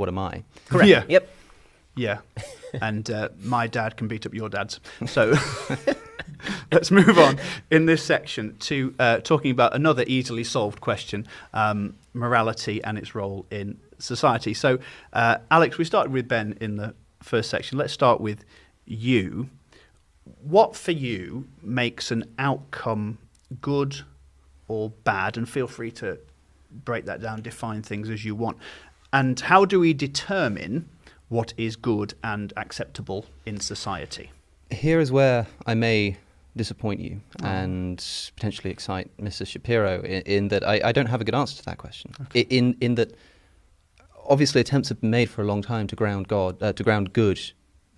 what am I? Correct. Yeah. Yep. Yeah. And my dad can beat up your dads. So let's move on in this section to talking about another easily solved question, morality and its role in society. So, Alex, we started with Ben in the first section. Let's start with you. What for you makes an outcome good or bad? And feel free to break that down, define things as you want. And how do we determine what is good and acceptable in society? Here is where I may disappoint you and potentially excite Mrs. Shapiro in that I don't have a good answer to that question. Okay. In that, obviously, attempts have been made for a long time to ground good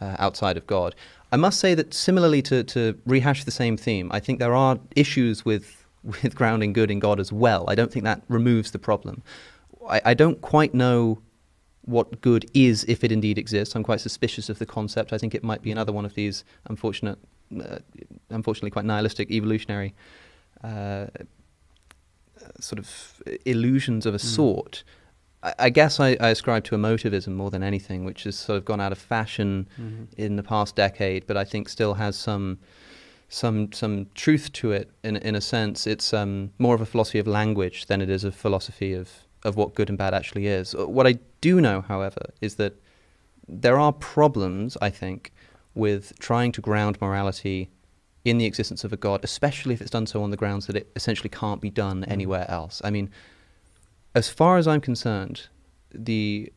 outside of God. I must say that similarly to rehash the same theme, I think there are issues with grounding good in God as well. I don't think that removes the problem. I don't quite know what good is, if it indeed exists. I'm quite suspicious of the concept. I think it might be another one of these unfortunately quite nihilistic evolutionary sort of illusions of a sort. I guess I ascribe to emotivism more than anything, which has sort of gone out of fashion in the past decade, but I think still has some truth to it in a sense. It's more of a philosophy of language than it is a philosophy of what good and bad actually is. What I do know, however, is that there are problems, I think, with trying to ground morality in the existence of a God, especially if it's done so on the grounds that it essentially can't be done anywhere else. I mean, as far as I'm concerned, the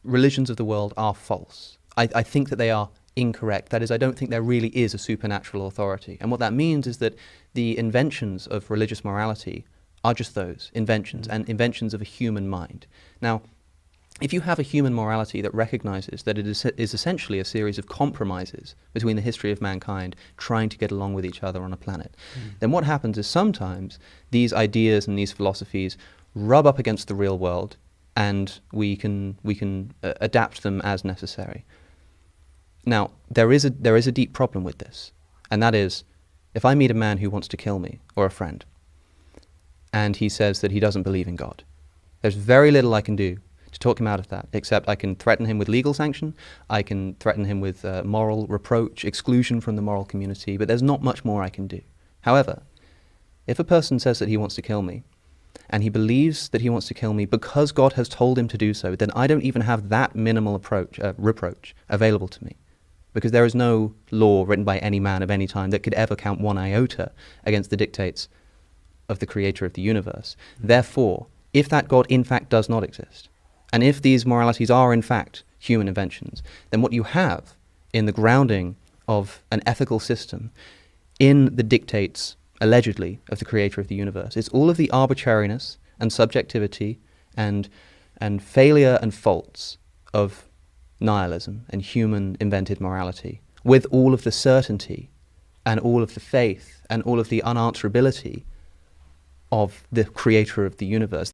religions of the world are false. I think that they are incorrect. That is, I don't think there really is a supernatural authority. And what that means is that the inventions of religious morality are just those, inventions, and inventions of a human mind. Now, if you have a human morality that recognizes that it is essentially a series of compromises between the history of mankind trying to get along with each other on a planet, then what happens is sometimes these ideas and these philosophies rub up against the real world, and we can adapt them as necessary. Now, there is a deep problem with this, and that is, if I meet a man who wants to kill me, or a friend, and he says that he doesn't believe in God, there's very little I can do to talk him out of that, except I can threaten him with legal sanction, I can threaten him with moral reproach, exclusion from the moral community, but there's not much more I can do. However, if a person says that he wants to kill me, and he believes that he wants to kill me because God has told him to do so, then I don't even have that minimal reproach available to me, because there is no law written by any man of any time that could ever count one iota against the dictates of the creator of the universe. Therefore, if that God in fact does not exist, and if these moralities are in fact human inventions, then what you have in the grounding of an ethical system in the dictates, allegedly, of the creator of the universe is all of the arbitrariness and subjectivity and failure and faults of nihilism and human invented morality, with all of the certainty and all of the faith and all of the unanswerability of the creator of the universe.